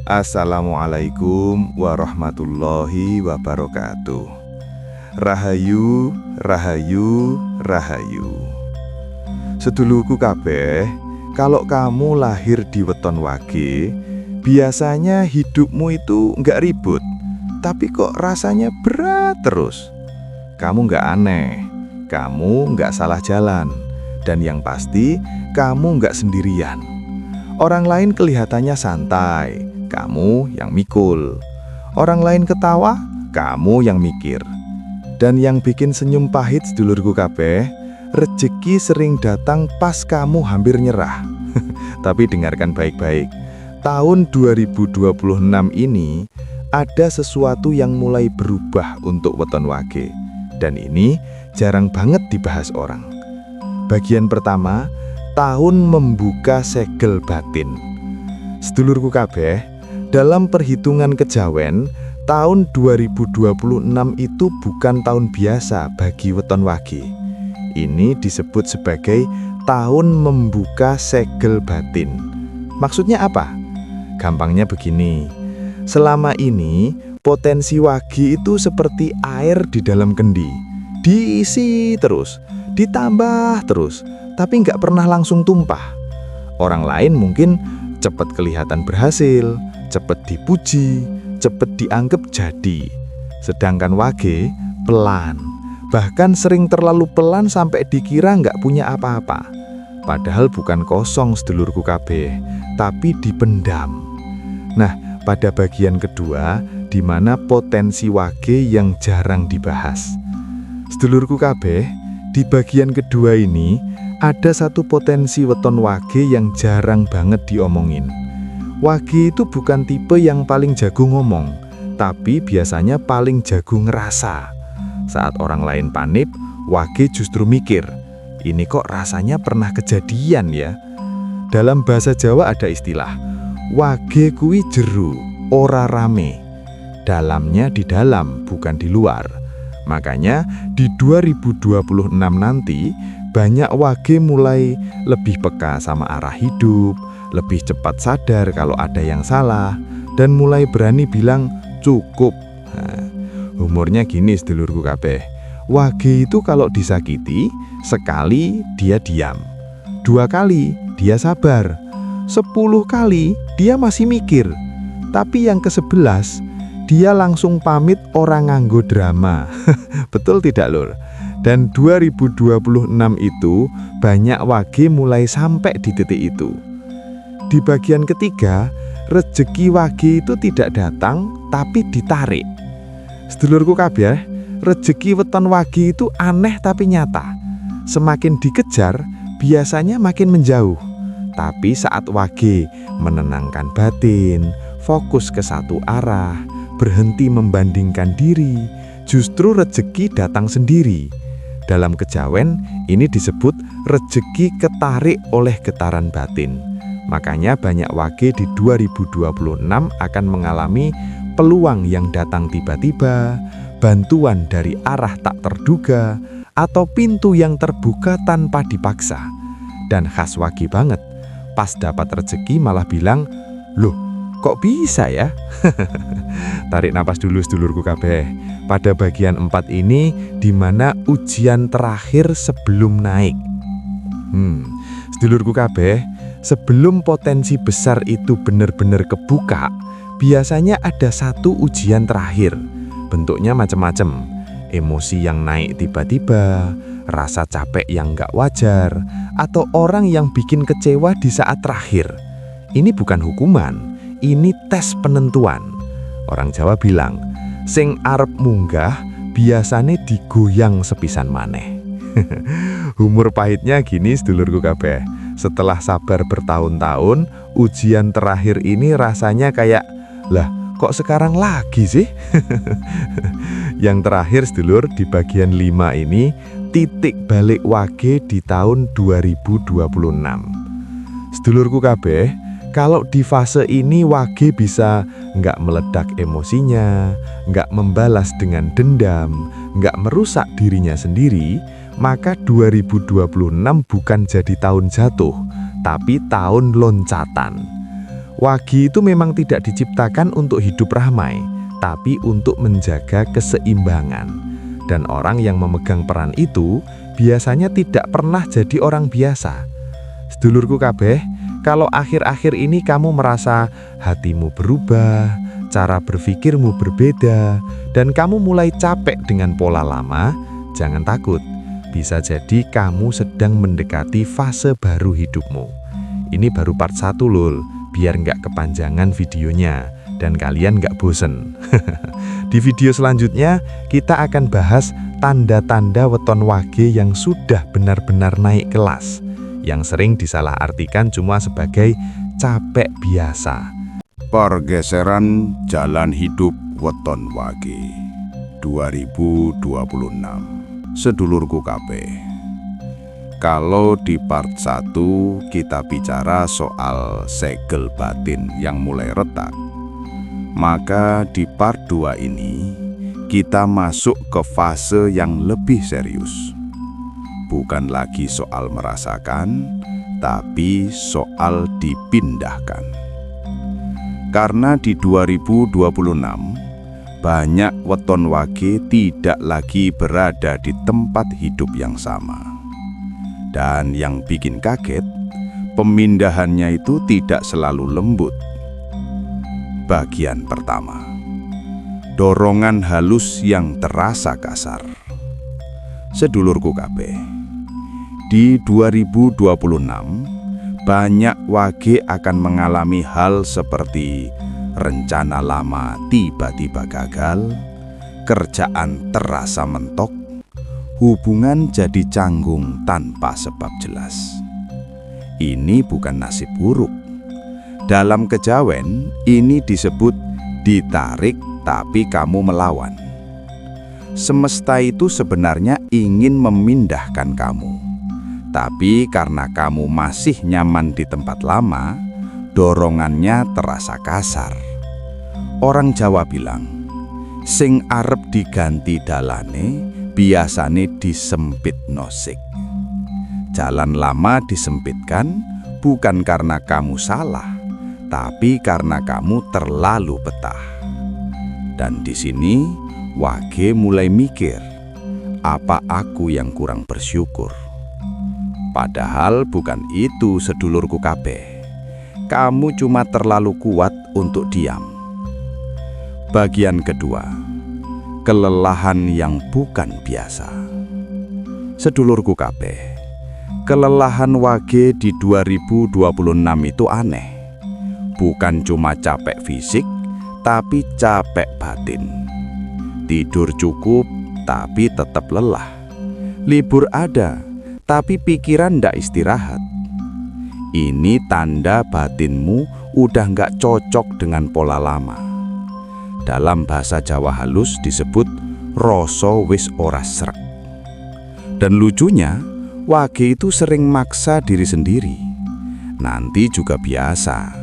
Assalamualaikum warahmatullahi wabarakatuh. Rahayu, rahayu, rahayu. Sedulurku kabeh, kalau kamu lahir di weton wage, biasanya hidupmu itu nggak ribut, tapi kok rasanya berat terus. Kamu nggak aneh, kamu nggak salah jalan, dan yang pasti kamu nggak sendirian. Orang lain kelihatannya santai, kamu yang mikul. Orang lain ketawa, kamu yang mikir. Dan yang bikin senyum pahit sedulurku kabeh, rejeki sering datang pas kamu hampir nyerah. Tapi dengarkan baik-baik, tahun 2026 ini ada sesuatu yang mulai berubah untuk weton wage. Dan ini jarang banget dibahas orang. Bagian pertama, tahun membuka segel batin. Sedulurku kabeh, dalam perhitungan kejawen, tahun 2026 itu bukan tahun biasa bagi weton wage. Ini disebut sebagai tahun membuka segel batin. Maksudnya apa? Gampangnya begini. Selama ini, potensi wage itu seperti air di dalam kendi. Diisi terus, ditambah terus, tapi nggak pernah langsung tumpah. Orang lain mungkin cepat kelihatan berhasil, cepat dipuji, cepat dianggap jadi. Sedangkan wage pelan, bahkan sering terlalu pelan sampai dikira nggak punya apa-apa. Padahal bukan kosong sedulurku kabeh, tapi dipendam. Nah, pada bagian kedua, di mana potensi wage yang jarang dibahas. Sedulurku kabeh, di bagian kedua ini, ada satu potensi weton wage yang jarang banget diomongin. Wage itu bukan tipe yang paling jago ngomong, tapi biasanya paling jago ngerasa. Saat orang lain panik, wage justru mikir, ini kok rasanya pernah kejadian ya? Dalam bahasa Jawa ada istilah, wage kuwi jeru, ora rame. Dalamnya di dalam, bukan di luar. Makanya di 2026 nanti, banyak wage mulai lebih peka sama arah hidup, lebih cepat sadar kalau ada yang salah, dan mulai berani bilang cukup. Nah, humornya gini sedulurku kabeh, wage itu kalau disakiti, sekali dia diam, 2 kali dia sabar, 10 kali dia masih mikir, tapi yang ke-11 dia langsung pamit orang nganggo drama. Betul tidak lur? Dan 2026 itu banyak wage mulai sampai di titik itu. Di bagian ketiga, rejeki wage itu tidak datang tapi ditarik. Sedulurku kabeh, rejeki weton wage itu aneh tapi nyata. Semakin dikejar, biasanya makin menjauh. Tapi saat wage menenangkan batin, fokus ke satu arah, berhenti membandingkan diri, justru rejeki datang sendiri. Dalam kejawen, ini disebut rejeki ketarik oleh getaran batin. Makanya banyak wage di 2026 akan mengalami peluang yang datang tiba-tiba, bantuan dari arah tak terduga, atau pintu yang terbuka tanpa dipaksa. Dan khas wage banget, pas dapat rejeki malah bilang, loh, kok bisa ya? Tarik napas dulu sedulurku kabeh. Pada bagian 4 ini di mana ujian terakhir sebelum naik. Sedulurku kabeh, sebelum potensi besar itu benar-benar kebuka, biasanya ada satu ujian terakhir. Bentuknya macam-macam. Emosi yang naik tiba-tiba, rasa capek yang nggak wajar, atau orang yang bikin kecewa di saat terakhir. Ini bukan hukuman, ini tes penentuan. Orang Jawa bilang, sing arep munggah biasane digoyang sepisan maneh. Humor pahitnya gini sedulurku kabeh. Setelah sabar bertahun-tahun, ujian terakhir ini rasanya kayak, lah kok sekarang lagi sih? Yang terakhir sedulur, di bagian 5 ini, titik balik wage di tahun 2026. Sedulurku kabeh, kalau di fase ini wage bisa nggak meledak emosinya, nggak membalas dengan dendam, nggak merusak dirinya sendiri, maka 2026 bukan jadi tahun jatuh, tapi tahun loncatan. Wage itu memang tidak diciptakan untuk hidup ramai, tapi untuk menjaga keseimbangan. Dan orang yang memegang peran itu biasanya tidak pernah jadi orang biasa. Sedulurku kabeh, kalau akhir-akhir ini kamu merasa hatimu berubah, cara berpikirmu berbeda, dan kamu mulai capek dengan pola lama, jangan takut. Bisa jadi kamu sedang mendekati fase baru hidupmu. Ini baru part 1 lul, biar nggak kepanjangan videonya dan kalian nggak bosen. Di video selanjutnya, kita akan bahas tanda-tanda weton wage yang sudah benar-benar naik kelas, yang sering disalahartikan cuma sebagai capek biasa. Pergeseran jalan hidup weton wage 2026. Sedulurku kabeh, kalau di part 1 kita bicara soal segel batin yang mulai retak, maka di part 2 ini kita masuk ke fase yang lebih serius. Bukan lagi soal merasakan, tapi soal dipindahkan. Karena di 2026, banyak weton wage tidak lagi berada di tempat hidup yang sama. Dan yang bikin kaget, pemindahannya itu tidak selalu lembut. Bagian pertama, dorongan halus yang terasa kasar. Sedulurku kabeh, di 2026, banyak wage akan mengalami hal seperti rencana lama tiba-tiba gagal, kerjaan terasa mentok, hubungan jadi canggung tanpa sebab jelas. Ini bukan nasib buruk. Dalam kejawen, ini disebut ditarik tapi kamu melawan. Semesta itu sebenarnya ingin memindahkan kamu. Tapi karena kamu masih nyaman di tempat lama, dorongannya terasa kasar. Orang Jawa bilang, sing arep diganti dalane, biasane disempit nosik. Jalan lama disempitkan bukan karena kamu salah, tapi karena kamu terlalu betah. Dan di sini, wage mulai mikir, apa aku yang kurang bersyukur? Padahal bukan itu, sedulurku kabeh. Kamu cuma terlalu kuat untuk diam. Bagian kedua, kelelahan yang bukan biasa. Sedulurku kabeh, kelelahan wage di 2026 itu aneh. Bukan cuma capek fisik, tapi capek batin. Tidur cukup, tapi tetap lelah. Libur ada, tapi pikiran ndak istirahat. Ini tanda batinmu udah nggak cocok dengan pola lama. Dalam bahasa Jawa halus disebut rasa wis ora srek. Dan lucunya, wage itu sering maksa diri sendiri. Nanti juga biasa.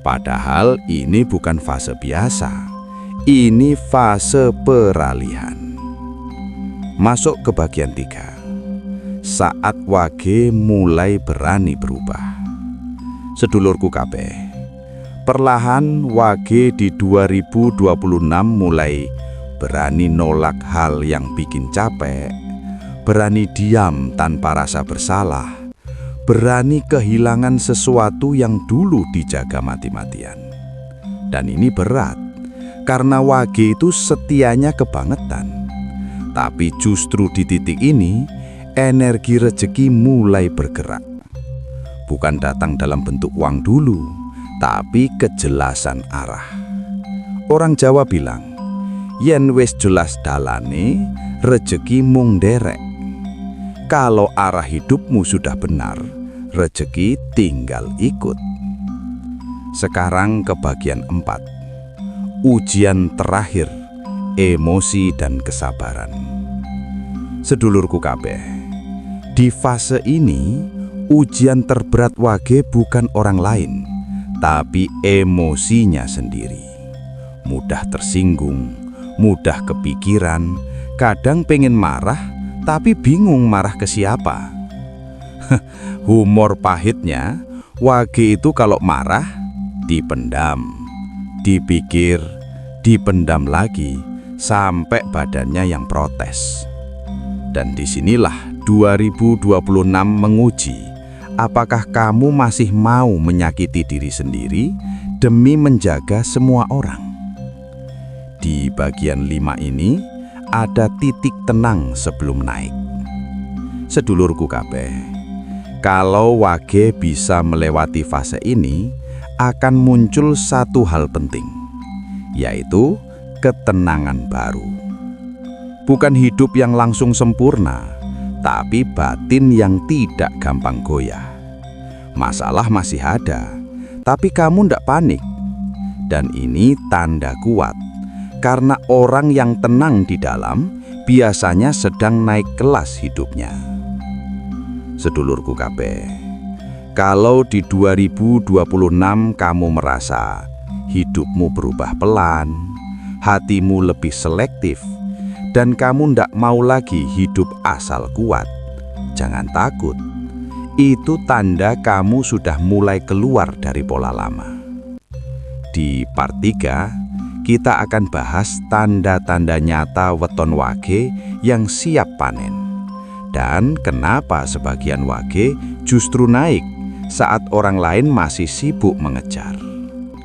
Padahal ini bukan fase biasa. Ini fase peralihan. Masuk ke bagian 3. Saat wage mulai berani berubah. Sedulurku kabeh, perlahan wage di 2026 mulai berani nolak hal yang bikin capek, berani diam tanpa rasa bersalah, berani kehilangan sesuatu yang dulu dijaga mati-matian. Dan ini berat, karena wage itu setianya kebangetan. Tapi justru di titik ini, energi rezeki mulai bergerak. Bukan datang dalam bentuk uang dulu, tapi kejelasan arah. Orang Jawa bilang, yen wis jelas dalane, rezeki mung derek. Kalau arah hidupmu sudah benar, rezeki tinggal ikut. Sekarang ke bagian 4. Ujian terakhir, emosi dan kesabaran. Sedulurku kabeh, di fase ini, ujian terberat wage bukan orang lain, tapi emosinya sendiri. Mudah tersinggung, mudah kepikiran, kadang pengen marah, tapi bingung marah ke siapa. Humor pahitnya, wage itu kalau marah, dipendam, dipikir, dipendam lagi, sampai badannya yang protes. Dan disinilah 2026 menguji, apakah kamu masih mau menyakiti diri sendiri demi menjaga semua orang? Di bagian 5 ini, ada titik tenang sebelum naik. Sedulurku kabeh, kalau wage bisa melewati fase ini, akan muncul satu hal penting, yaitu ketenangan baru. Bukan hidup yang langsung sempurna, tapi batin yang tidak gampang goyah. Masalah masih ada, tapi kamu tidak panik. Dan ini tanda kuat, karena orang yang tenang di dalam biasanya sedang naik kelas hidupnya. Sedulurku kabeh, kalau di 2026 kamu merasa hidupmu berubah pelan, hatimu lebih selektif, dan kamu ndak mau lagi hidup asal kuat, jangan takut. Itu tanda kamu sudah mulai keluar dari pola lama. Di part 3, kita akan bahas tanda-tanda nyata weton wage yang siap panen. Dan kenapa sebagian wage justru naik saat orang lain masih sibuk mengejar.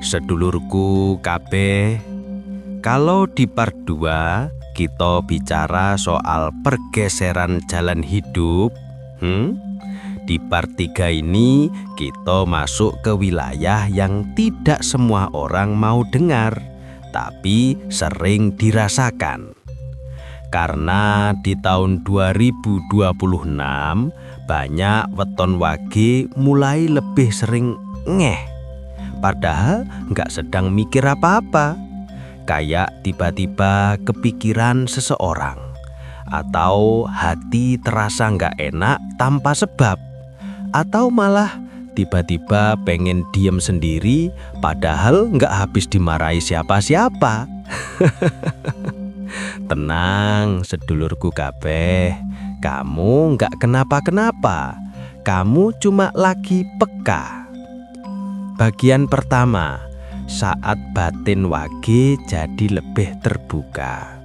Sedulurku kabeh, kalau di part 2 kita bicara soal pergeseran jalan hidup, di part 3 ini kita masuk ke wilayah yang tidak semua orang mau dengar, tapi sering dirasakan. Karena di tahun 2026 banyak weton wage mulai lebih sering ngeh, padahal nggak sedang mikir apa-apa. Kayak tiba-tiba kepikiran seseorang, atau hati terasa nggak enak tanpa sebab, atau malah tiba-tiba pengen diem sendiri padahal nggak habis dimarahi siapa-siapa. Tenang sedulurku kabeh, kamu nggak kenapa-kenapa, kamu cuma lagi peka. Bagian pertama, saat batin wage jadi lebih terbuka.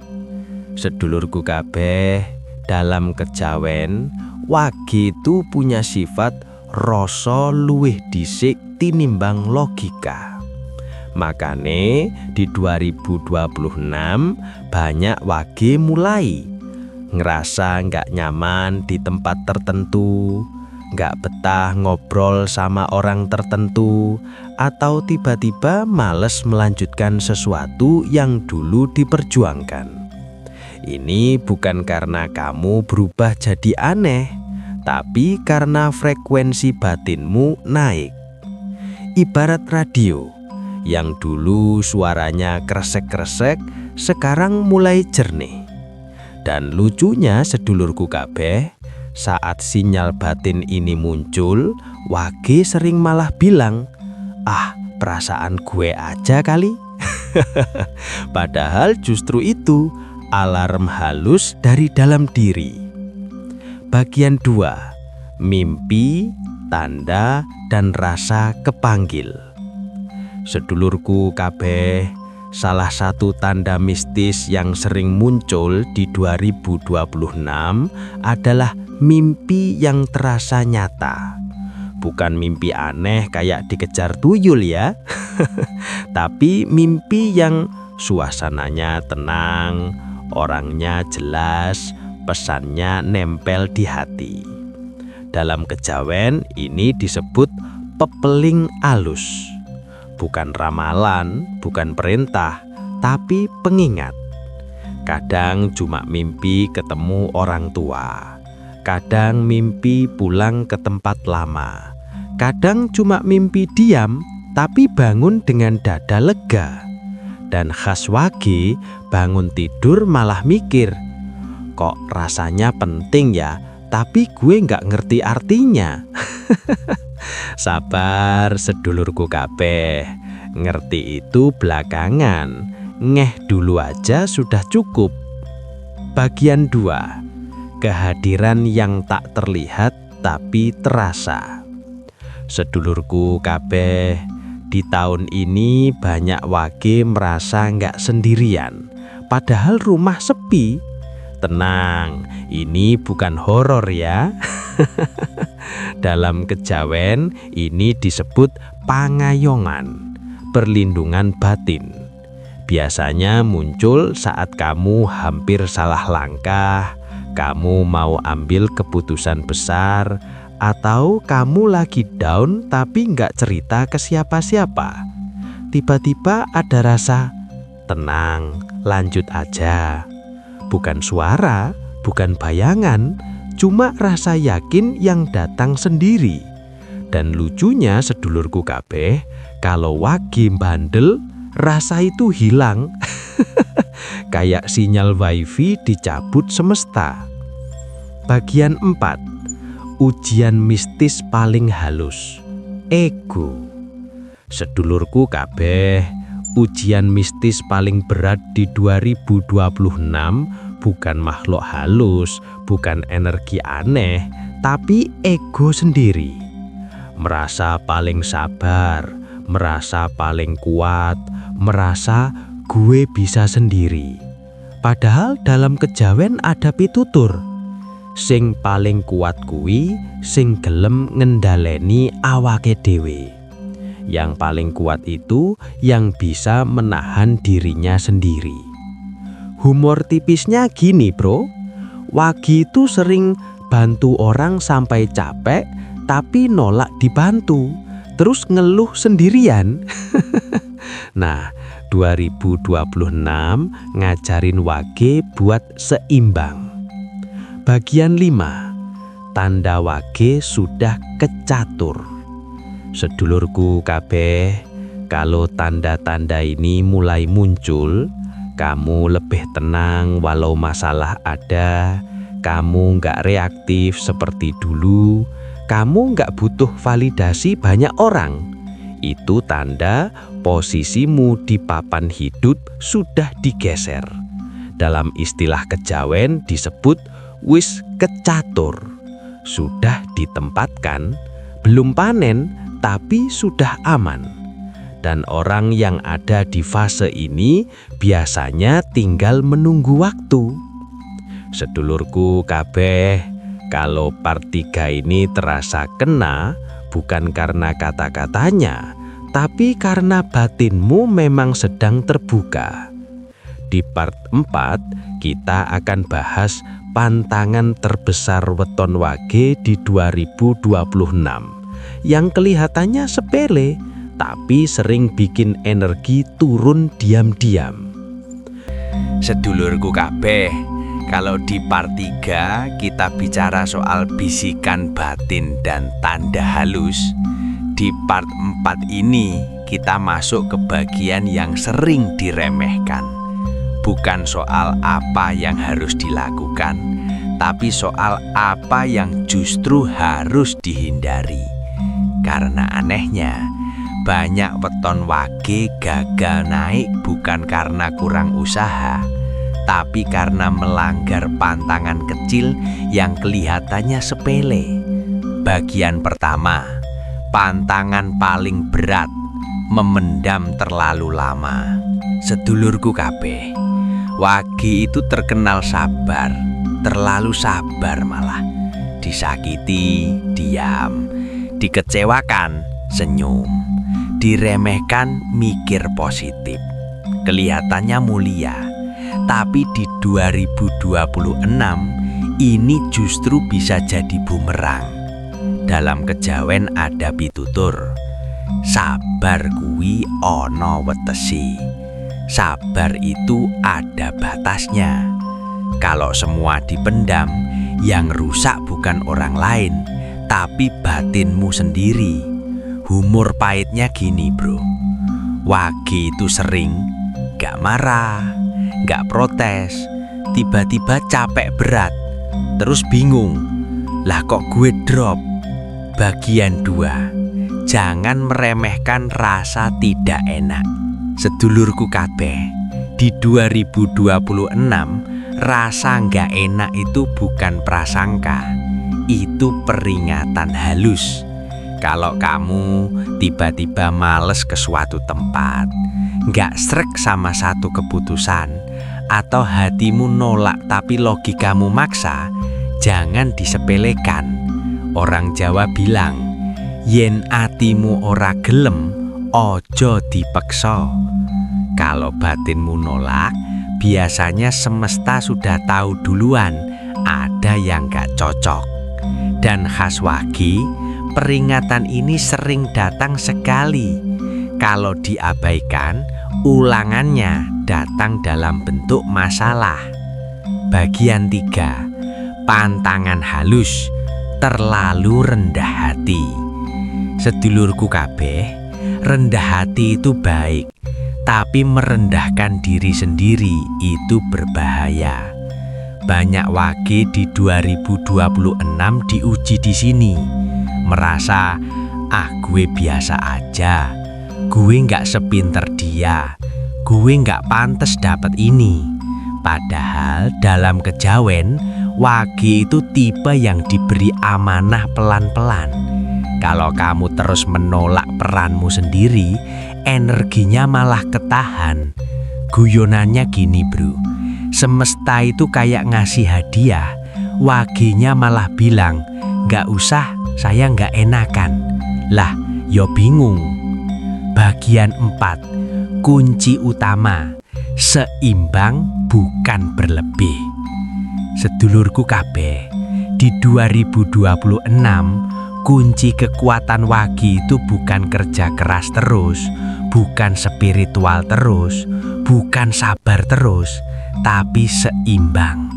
Sedulurku kabeh, dalam kejawen, wage itu punya sifat rasa luwih dhisik tinimbang logika. Makane di 2026 banyak wage mulai ngerasa nggak nyaman di tempat tertentu, nggak betah ngobrol sama orang tertentu, atau tiba-tiba males melanjutkan sesuatu yang dulu diperjuangkan. Ini bukan karena kamu berubah jadi aneh, tapi karena frekuensi batinmu naik. Ibarat radio, yang dulu suaranya kresek-kresek, sekarang mulai jernih. Dan lucunya sedulurku kabeh, saat sinyal batin ini muncul, wage sering malah bilang, "Ah, perasaan gue aja kali." Padahal justru itu alarm halus dari dalam diri. Bagian 2, mimpi, tanda, dan rasa kepanggil. Sedulurku kabeh, salah satu tanda mistis yang sering muncul di 2026 adalah mimpi yang terasa nyata. Bukan mimpi aneh kayak dikejar tuyul ya, tapi mimpi yang suasananya tenang, orangnya jelas, pesannya nempel di hati. Dalam kejawen ini disebut pepeling alus. Bukan ramalan, bukan perintah, tapi pengingat. Kadang cuma mimpi ketemu orang tua, kadang mimpi pulang ke tempat lama, kadang cuma mimpi diam, tapi bangun dengan dada lega. Dan khas wage, bangun tidur malah mikir, kok rasanya penting ya, tapi gue nggak ngerti artinya. Sabar sedulurku kabeh, ngerti itu belakangan, ngeh dulu aja sudah cukup. Bagian 2, kehadiran yang tak terlihat tapi terasa. Sedulurku kabeh, Di tahun ini banyak wage merasa nggak sendirian, padahal rumah sepi. Tenang, ini bukan horor ya. Dalam kejawen ini disebut pangayongan, perlindungan batin. Biasanya muncul saat kamu hampir salah langkah, kamu mau ambil keputusan besar, atau kamu lagi down tapi nggak cerita ke siapa-siapa. Tiba-tiba ada rasa, tenang, lanjut aja. Bukan suara, bukan bayangan, cuma rasa yakin yang datang sendiri. Dan lucunya sedulurku kabeh, kalau wage bandel, rasa itu hilang. Kayak sinyal wifi dicabut semesta. Bagian 4. Ujian mistis paling halus, ego. Sedulurku kabeh, ujian mistis paling berat di 2026 bukan makhluk halus, bukan energi aneh, tapi ego sendiri. Merasa paling sabar, merasa paling kuat, merasa gue bisa sendiri. Padahal dalam kejawen ada pitutur, sing paling kuat kuwi sing gelem ngendhaleni awake dhewe. Yang paling kuat itu yang bisa menahan dirinya sendiri. Humor tipisnya gini bro, wage itu sering bantu orang sampai capek tapi nolak dibantu, terus ngeluh sendirian. Nah, 2026 ngajarin wage buat seimbang. Bagian 5. Tanda wage sudah kecatur. Sedulurku kabeh, kalau tanda-tanda ini mulai muncul, kamu lebih tenang walau masalah ada, kamu nggak reaktif seperti dulu, kamu nggak butuh validasi banyak orang. Itu tanda posisimu di papan hidup sudah digeser. Dalam istilah kejawen disebut wis kecatur, sudah ditempatkan, belum panen tapi sudah aman. Dan orang yang ada di fase ini biasanya tinggal menunggu waktu. Sedulurku kabeh, kalau part 3 ini terasa kena, bukan karena kata-katanya, tapi karena batinmu memang sedang terbuka. Di part 4 kita akan bahas pantangan terbesar weton wage di 2026 yang kelihatannya sepele tapi sering bikin energi turun diam-diam. Sedulurku kabeh, kalau di part 3 kita bicara soal bisikan batin dan tanda halus, di part 4 ini kita masuk ke bagian yang sering diremehkan. Bukan soal apa yang harus dilakukan, tapi soal apa yang justru harus dihindari. Karena anehnya, banyak weton wage gagal naik bukan karena kurang usaha, tapi karena melanggar pantangan kecil yang kelihatannya sepele. Bagian pertama, pantangan paling berat, memendam terlalu lama. Sedulurku kabeh, wage itu terkenal sabar, terlalu sabar malah. Disakiti, diam. Dikecewakan, senyum. Diremehkan, mikir positif. Kelihatannya mulia. Tapi di 2026, ini justru bisa jadi bumerang. Dalam kejawen ada pitutur, sabar kuwi ana wetesi. Sabar itu ada batasnya. Kalau semua dipendam, yang rusak bukan orang lain, tapi batinmu sendiri. Humor pahitnya gini bro, wage itu sering gak marah, gak protes, tiba-tiba capek berat, terus bingung, lah kok gue drop. Bagian 2, jangan meremehkan rasa tidak enak. Sedulurku kabeh, di 2026 rasa nggak enak itu bukan prasangka, itu peringatan halus. Kalau kamu tiba-tiba males ke suatu tempat, nggak srek sama satu keputusan, atau hatimu nolak tapi logikamu maksa, jangan disepelekan. Orang Jawa bilang, yen atimu ora gelem, ojo dipeksa. Kalau batinmu nolak, biasanya semesta sudah tahu duluan ada yang nggak cocok. Dan khas Wage, peringatan ini sering datang sekali. Kalau diabaikan, ulangannya datang dalam bentuk masalah. Bagian 3, pantangan halus, terlalu rendah hati. Sedulurku kabeh, rendah hati itu baik, tapi merendahkan diri sendiri itu berbahaya. Banyak Wage di 2026 diuji di sini. Merasa, gue biasa aja, gue nggak sepinter dia, gue nggak pantas dapat ini. Padahal dalam kejawen, Wage itu tipe yang diberi amanah pelan-pelan. Kalau kamu terus menolak peranmu sendiri, energinya malah ketahan. Guyonannya gini bro, semesta itu kayak ngasih hadiah, Wage-nya malah bilang, "Nggak usah, saya nggak enakan." Lah, yo bingung. Bagian 4, kunci utama, seimbang bukan berlebih. Sedulurku kabeh, di 2026, kunci kekuatan Wage itu bukan kerja keras terus, bukan spiritual terus, bukan sabar terus, tapi seimbang.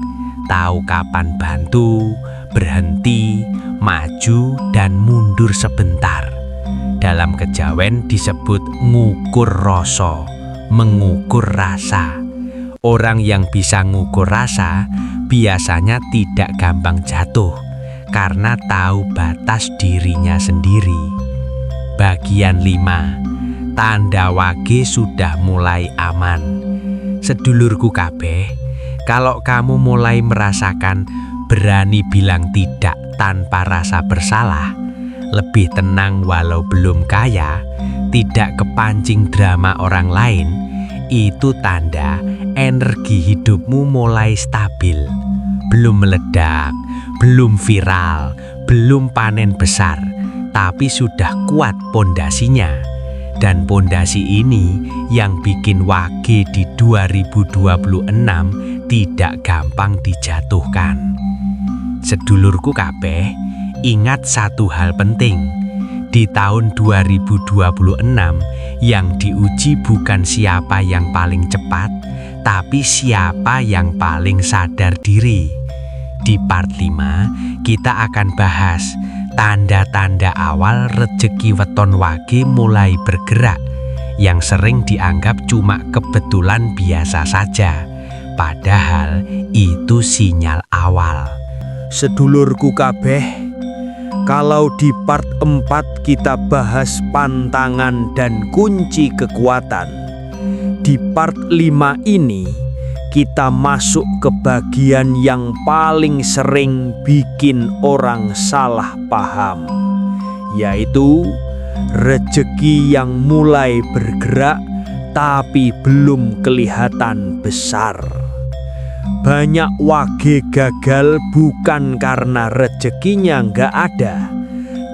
Tahu kapan bantu, berhenti, maju, dan mundur sebentar. Dalam kejawen disebut ngukur rasa, mengukur rasa. Orang yang bisa ngukur rasa biasanya tidak gampang jatuh karena tahu batas dirinya sendiri. Bagian 5, tanda Wage sudah mulai aman. Sedulurku kabeh, kalau kamu mulai merasakan berani bilang tidak tanpa rasa bersalah, lebih tenang walau belum kaya, tidak kepancing drama orang lain, itu tanda energi hidupmu mulai stabil. Belum meledak, belum viral, belum panen besar, tapi sudah kuat pondasinya. Dan pondasi ini yang bikin Wage di 2026 tidak gampang dijatuhkan. Sedulurku kabeh, ingat satu hal penting. Di tahun 2026 yang diuji bukan siapa yang paling cepat, tapi siapa yang paling sadar diri. Di part 5, kita akan bahas tanda-tanda awal rejeki weton Wage mulai bergerak, yang sering dianggap cuma kebetulan biasa saja, padahal itu sinyal awal. Sedulurku kabeh, kalau di part 4 kita bahas pantangan dan kunci kekuatan, di part 5 ini kita masuk ke bagian yang paling sering bikin orang salah paham, yaitu rejeki yang mulai bergerak tapi belum kelihatan besar. Banyak Wage gagal bukan karena rezekinya nggak ada,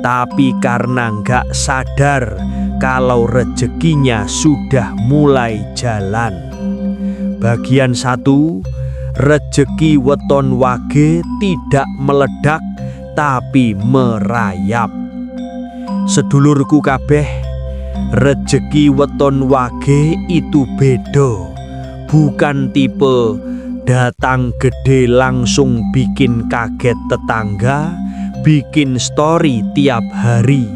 tapi karena nggak sadar kalau rezekinya sudah mulai jalan. Bagian 1, rejeki weton Wage tidak meledak tapi merayap. Sedulurku kabeh, rejeki weton Wage itu beda, bukan tipe datang gede langsung bikin kaget tetangga, bikin story tiap hari.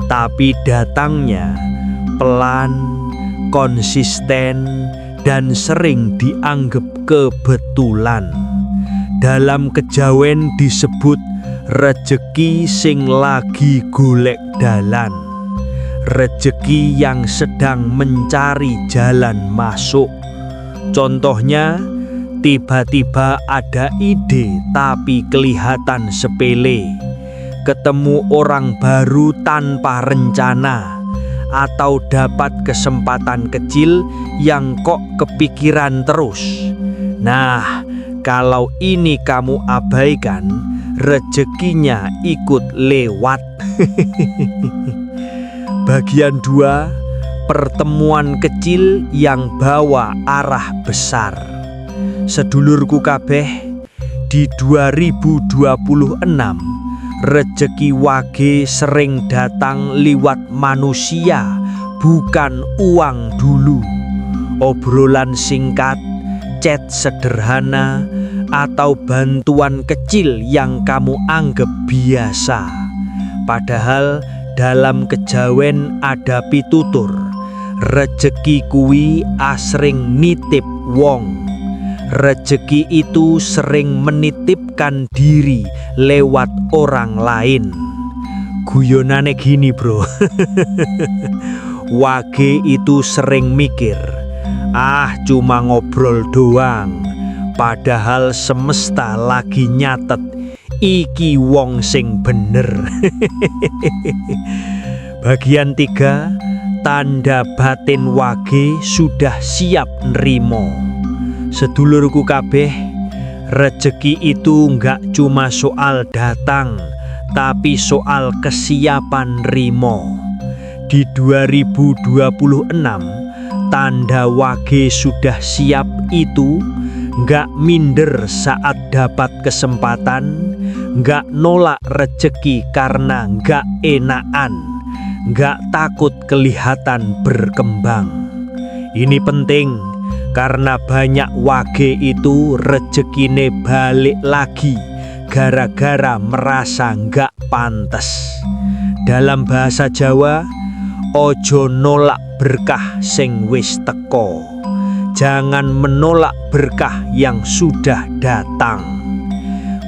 Tapi datangnya pelan, konsisten, dan sering dianggap kebetulan. Dalam kejawen disebut rejeki sing lagi golek dalan, rejeki yang sedang mencari jalan masuk. Contohnya, tiba-tiba ada ide tapi kelihatan sepele. ketemu orang baru tanpa rencana, atau dapat kesempatan kecil yang kok kepikiran terus. Nah, kalau ini kamu abaikan, rezekinya ikut lewat. Bagian 2, pertemuan kecil yang bawa arah besar. Sedulurku kabeh, di 2026 rejeki wage sering datang liwat manusia, bukan uang dulu. Obrolan singkat, chat sederhana, atau bantuan kecil yang kamu anggap biasa. Padahal dalam kejawen ada pitutur, rejeki kuwi asring nitip wong. Rejeki itu sering menitipkan diri lewat orang lain. Guyonane gini bro, wage itu sering mikir, cuma ngobrol doang. Padahal semesta lagi nyatet, iki wong sing bener. Bagian 3, tanda batin wage sudah siap nrimo. Sedulurku kabeh, rejeki itu nggak cuma soal datang, tapi soal kesiapan nrimo. Di 2026, tanda wage sudah siap itu nggak minder saat dapat kesempatan, nggak nolak rejeki karena nggak enakan, nggak takut kelihatan berkembang. Ini penting, karena banyak wage itu rezekine balik lagi gara-gara merasa nggak pantes. Dalam bahasa Jawa, ojo nolak berkah sing wis teko. Jangan menolak berkah yang sudah datang.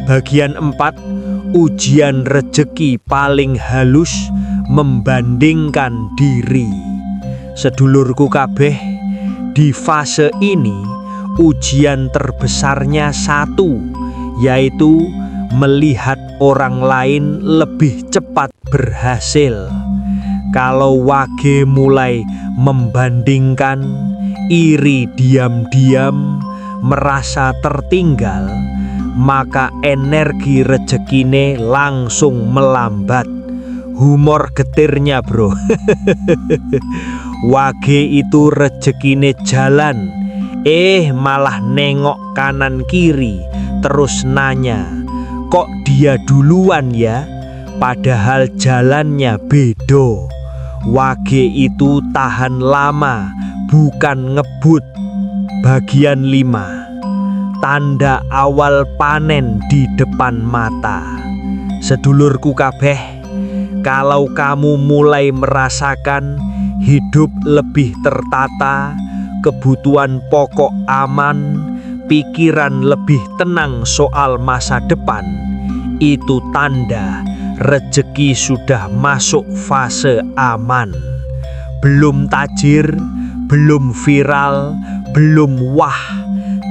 Bagian 4, ujian rejeki paling halus membandingkan diri. Sedulurku kabeh, di fase ini ujian terbesarnya satu, yaitu melihat orang lain lebih cepat berhasil. Kalau wage mulai membandingkan, iri diam-diam, merasa tertinggal, maka energi rejekine langsung melambat. Humor getirnya bro. Wage itu rejekine jalan, malah nengok kanan kiri, terus nanya, kok dia duluan ya? Padahal jalannya bedo. Wage itu tahan lama, bukan ngebut. Bagian 5, tanda awal panen di depan mata. Sedulurku kabeh, kalau kamu mulai merasakan hidup lebih tertata, kebutuhan pokok aman, pikiran lebih tenang soal masa depan, itu tanda rejeki sudah masuk fase aman. Belum tajir, belum viral, belum wah,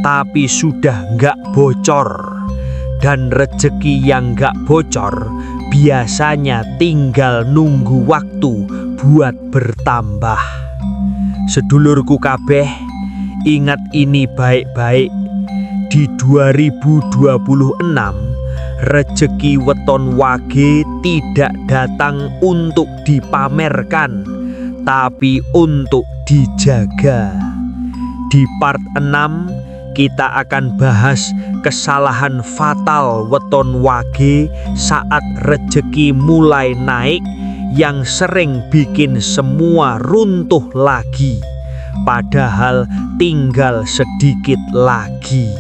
tapi sudah nggak bocor. Dan rejeki yang nggak bocor biasanya tinggal nunggu waktu buat bertambah. Sedulurku kabeh, ingat ini baik-baik. Di 2026, rejeki weton wage tidak datang untuk dipamerkan, tapi untuk dijaga. Di part 6, kita akan bahas kesalahan fatal weton wage saat rejeki mulai naik yang sering bikin semua runtuh lagi, padahal tinggal sedikit lagi.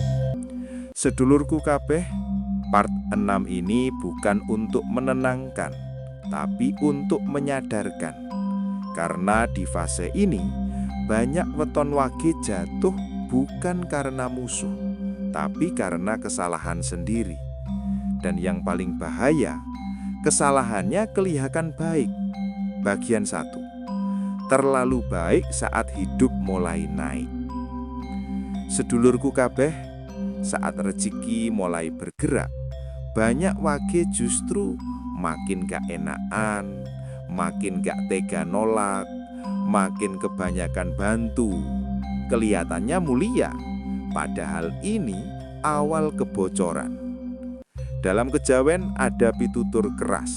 Sedulurku kabeh, part 6 ini bukan untuk menenangkan, tapi untuk menyadarkan. Karena di fase ini, banyak weton wage jatuh bukan karena musuh, tapi karena kesalahan sendiri. Dan yang paling bahaya, kesalahannya kelihatan baik. Bagian 1, terlalu baik saat hidup mulai naik. Sedulurku kabeh, saat rezeki mulai bergerak, banyak wage justru makin gak enakan, makin gak tega nolak, makin kebanyakan bantu. Kelihatannya mulia, padahal ini awal kebocoran. Dalam kejawen ada pitutur keras,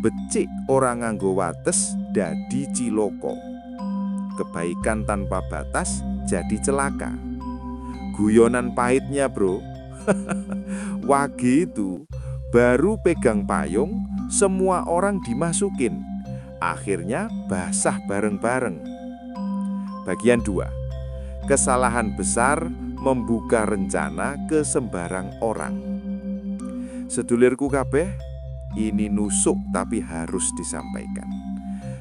becik orang nganggo wates dadi ciloko, kebaikan tanpa batas jadi celaka. Guyonan pahitnya bro, Wage itu baru pegang payung, semua orang dimasukin. Akhirnya basah bareng-bareng. Bagian 2. Kesalahan besar membuka rencana ke sembarang orang. Sedulurku kabeh, ini nusuk tapi harus disampaikan.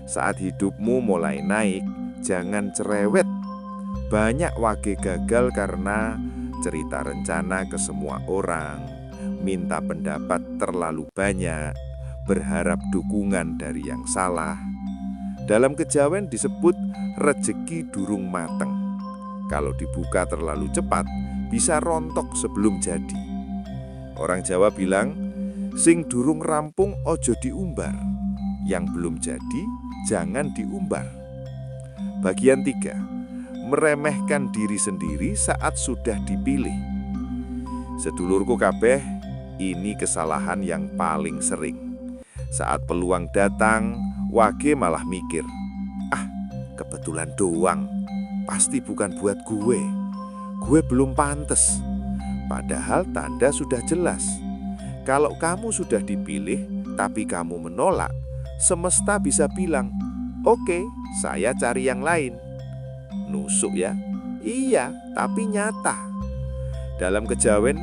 Saat hidupmu mulai naik, jangan cerewet. Banyak wage gagal karena cerita rencana ke semua orang, minta pendapat terlalu banyak, berharap dukungan dari yang salah. Dalam kejawen disebut rejeki durung mateng. Kalau dibuka terlalu cepat, bisa rontok sebelum jadi. Orang Jawa bilang, sing durung rampung ojo diumbar. Yang belum jadi, jangan diumbar. Bagian 3. Meremehkan diri sendiri saat sudah dipilih. Sedulurku kabeh, ini kesalahan yang paling sering. Saat peluang datang, wage malah mikir, kebetulan doang, pasti bukan buat gue belum pantes. Padahal tanda sudah jelas. Kalau kamu sudah dipilih, tapi kamu menolak, semesta bisa bilang, oke, saya cari yang lain. Nusuk ya? Iya, tapi nyata. Dalam kejawen,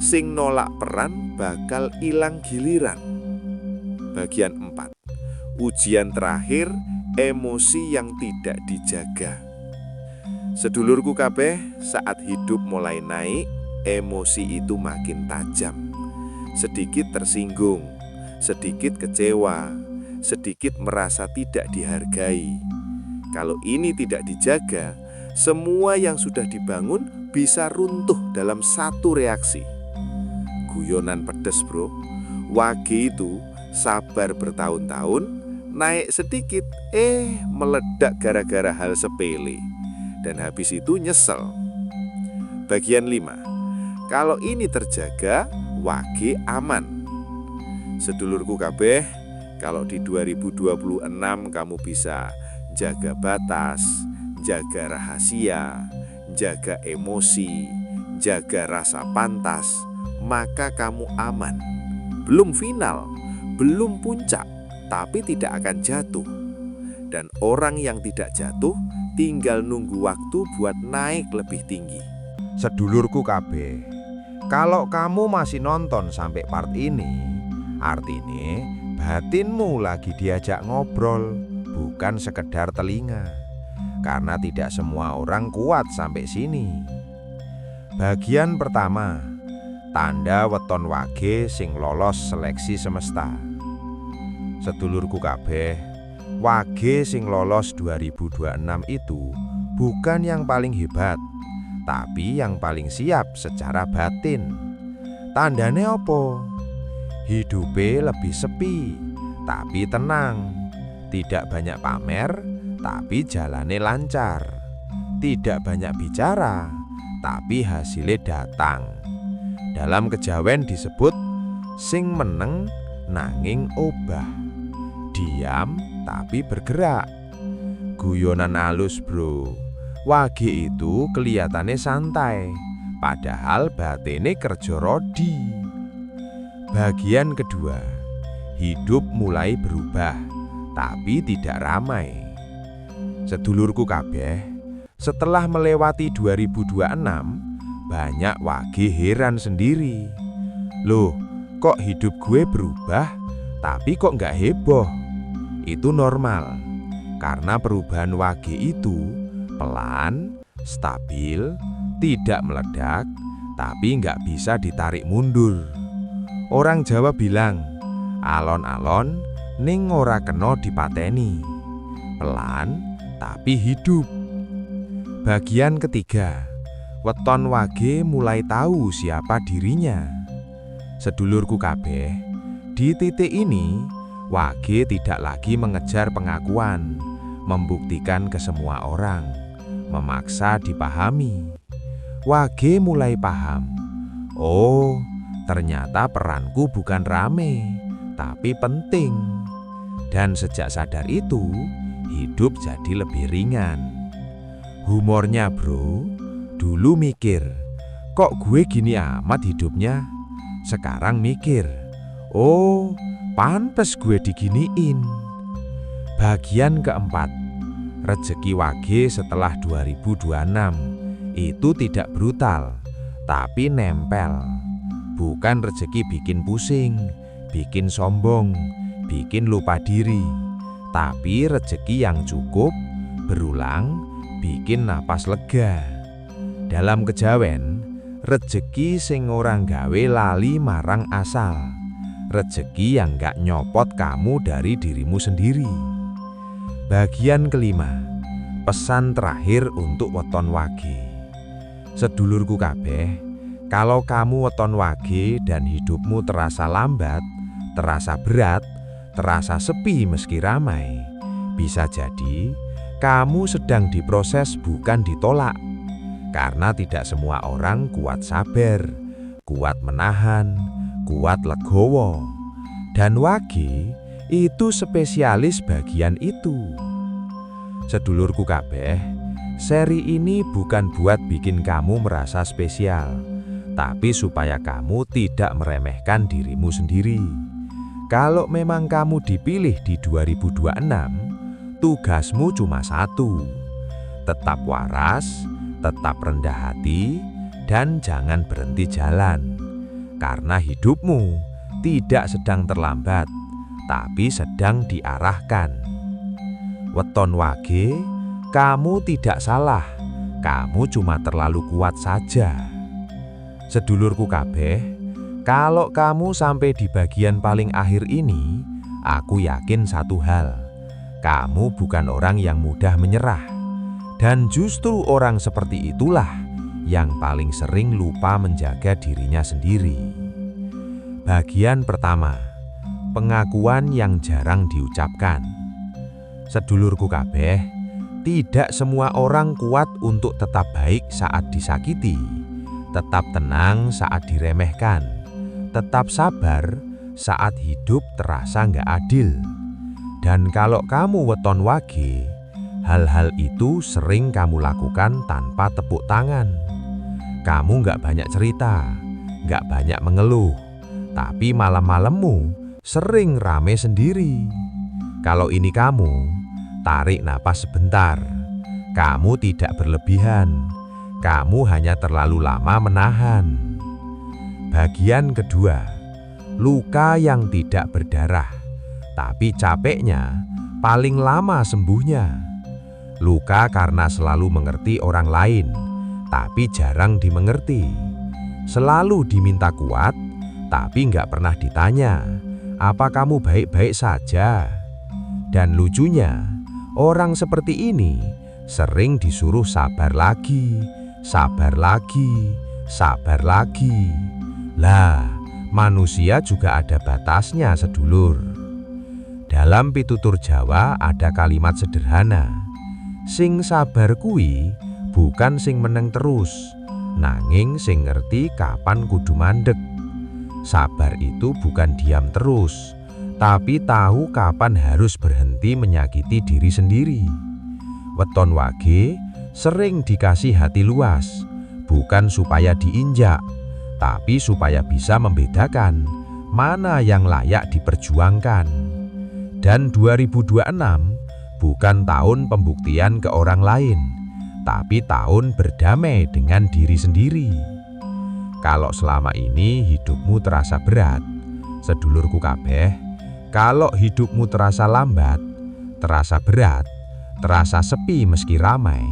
sing nolak peran bakal ilang giliran. Bagian 4. Ujian terakhir, emosi yang tidak dijaga. Sedulurku kabeh, saat hidup mulai naik, emosi itu makin tajam. Sedikit tersinggung, sedikit kecewa, sedikit merasa tidak dihargai. Kalau ini tidak dijaga, semua yang sudah dibangun bisa runtuh dalam satu reaksi. Guyonan pedes bro, wage itu sabar bertahun-tahun, naik sedikit, meledak gara-gara hal sepele. Dan habis itu nyesel. Bagian 5. Kalau ini terjaga, wage aman. Sedulurku kabeh, kalau di 2026 kamu bisa jaga batas, jaga rahasia, jaga emosi, jaga rasa pantas, maka kamu aman. Belum final, belum puncak, tapi tidak akan jatuh. Dan orang yang tidak jatuh tinggal nunggu waktu buat naik lebih tinggi. Sedulurku kabeh, kalau kamu masih nonton sampai part ini, artinya batinmu lagi diajak ngobrol, bukan sekedar telinga. Karena tidak semua orang kuat sampai sini. Bagian pertama, tanda weton wage sing lolos seleksi semesta. Sedulurku kabeh, wage sing lolos 2026 itu bukan yang paling hebat, tapi yang paling siap secara batin. Tandane opo? Hidupe lebih sepi, tapi tenang. Tidak banyak pamer, tapi jalannya lancar. Tidak banyak bicara, tapi hasilnya datang. Dalam kejawen disebut sing meneng nanging obah. Diam tapi bergerak. Guyonan halus bro. Wage itu kelihatannya santai, padahal batine kerja rodi. Bagian kedua, hidup mulai berubah, tapi tidak ramai. Sedulurku kabeh, setelah melewati 2026, banyak wage heran sendiri. Loh, kok hidup gue berubah, tapi kok nggak heboh? Itu normal, karena perubahan wage itu pelan, stabil, tidak meledak, tapi nggak bisa ditarik mundur. Orang Jawa bilang, alon-alon ning ora kena dipateni. Pelan tapi hidup. Bagian ketiga, weton wage mulai tahu siapa dirinya. Sedulurku kabeh, Di titik ini, Wage tidak lagi mengejar pengakuan, membuktikan ke semua orang, memaksa dipahami. Wage mulai paham, oh ternyata peranku bukan rame, tapi penting. Dan sejak sadar itu, hidup jadi lebih ringan. Humornya bro, dulu mikir, kok gue gini amat hidupnya? Sekarang mikir, oh pantes gue diginiin. Bagian keempat, rezeki Wage setelah 2026 itu tidak brutal, tapi nempel. Bukan rezeki bikin pusing, bikin sombong, bikin lupa diri, tapi rezeki yang cukup, berulang, bikin napas lega. Dalam kejawen, rezeki sing orang gawe lali marang asal. Rezeki yang gak nyopot kamu dari dirimu sendiri. Bagian kelima, pesan terakhir untuk weton Wage. Sedulurku kabeh, kalau kamu weton Wage dan hidupmu terasa lambat, terasa berat, terasa sepi meski ramai, bisa jadi kamu sedang diproses bukan ditolak. Karena tidak semua orang kuat sabar, kuat menahan, kuat legowo. Dan Wage itu spesialis bagian itu. Sedulurku kabeh, seri ini bukan buat bikin kamu merasa spesial, tapi supaya kamu tidak meremehkan dirimu sendiri. Kalau memang kamu dipilih di 2026, tugasmu cuma satu. Tetap waras, tetap rendah hati, dan jangan berhenti jalan. Karena hidupmu tidak sedang terlambat, tapi sedang diarahkan. Weton Wage, kamu tidak salah, kamu cuma terlalu kuat saja. Sedulurku kabeh, kalau kamu sampai di bagian paling akhir ini, aku yakin satu hal, kamu bukan orang yang mudah menyerah. Dan justru orang seperti itulah yang paling sering lupa menjaga dirinya sendiri. Bagian pertama, pengakuan yang jarang diucapkan. Sedulurku kabeh, tidak semua orang kuat untuk tetap baik saat disakiti, tetap tenang saat diremehkan, tetap sabar saat hidup terasa nggak adil. Dan kalau kamu weton Wage, hal-hal itu sering kamu lakukan tanpa tepuk tangan. Kamu nggak banyak cerita, nggak banyak mengeluh, tapi malam-malammu sering rame sendiri. Kalau ini kamu, tarik napas sebentar. Kamu tidak berlebihan, kamu hanya terlalu lama menahan. Bagian kedua, luka yang tidak berdarah, tapi capeknya paling lama sembuhnya. Luka karena selalu mengerti orang lain, tapi jarang dimengerti. Selalu diminta kuat, tapi nggak pernah ditanya, apa kamu baik-baik saja? Dan lucunya, orang seperti ini sering disuruh sabar lagi, sabar lagi, sabar lagi. Lah, manusia juga ada batasnya, sedulur. Dalam pitutur Jawa ada kalimat sederhana, sing sabar kuwi bukan sing meneng terus, nanging sing ngerti kapan kudu mandek. Sabar itu bukan diam terus, tapi tahu kapan harus berhenti menyakiti diri sendiri. Weton Wage sering dikasih hati luas, bukan supaya diinjak, tapi supaya bisa membedakan mana yang layak diperjuangkan. Dan 2026 bukan tahun pembuktian ke orang lain, tapi tahun berdamai dengan diri sendiri. Kalau selama ini hidupmu terasa berat, sedulurku kabeh, kalau hidupmu terasa lambat, terasa berat, terasa sepi meski ramai,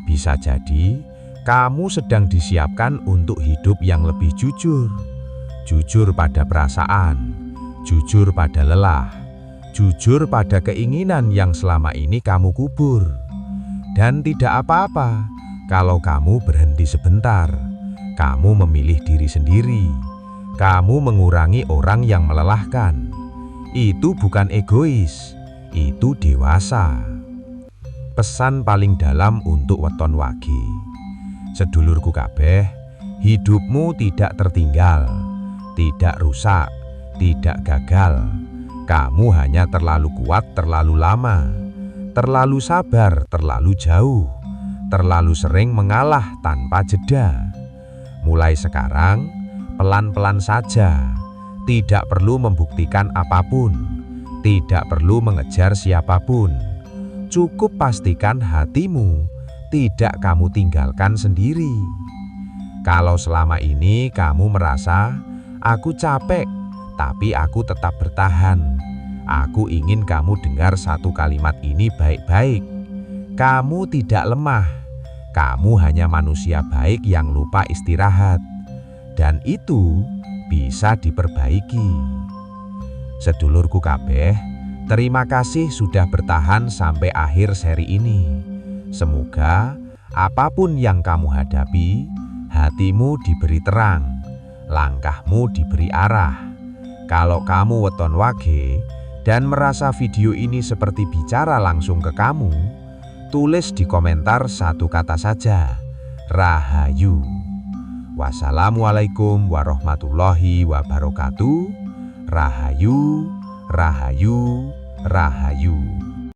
bisa jadi kamu sedang disiapkan untuk hidup yang lebih jujur. Jujur pada perasaan, jujur pada lelah, jujur pada keinginan yang selama ini kamu kubur. Dan tidak apa-apa kalau kamu berhenti sebentar, kamu memilih diri sendiri, Kamu mengurangi orang yang melelahkan. Itu bukan egois, itu dewasa. Pesan paling dalam untuk weton wage. Sedulurku kabeh, hidupmu tidak tertinggal, tidak rusak, tidak gagal. Kamu hanya terlalu kuat terlalu lama, terlalu sabar terlalu jauh, terlalu sering mengalah tanpa jeda. Mulai sekarang, pelan-pelan saja, tidak perlu membuktikan apapun, tidak perlu mengejar siapapun. Cukup pastikan hatimu tidak kamu tinggalkan sendiri. Kalau selama ini kamu merasa, aku capek, tapi aku tetap bertahan. Aku ingin kamu dengar satu kalimat ini baik-baik. Kamu tidak lemah, kamu hanya manusia baik yang lupa istirahat. Dan itu bisa diperbaiki. Sedulurku kabeh, terima kasih sudah bertahan sampai akhir seri ini. Semoga apapun yang kamu hadapi, hatimu diberi terang, langkahmu diberi arah. Kalau kamu weton wage dan merasa video ini seperti bicara langsung ke kamu, tulis di komentar satu kata saja, Rahayu. Wassalamualaikum warahmatullahi wabarakatuh. Rahayu, rahayu, rahayu.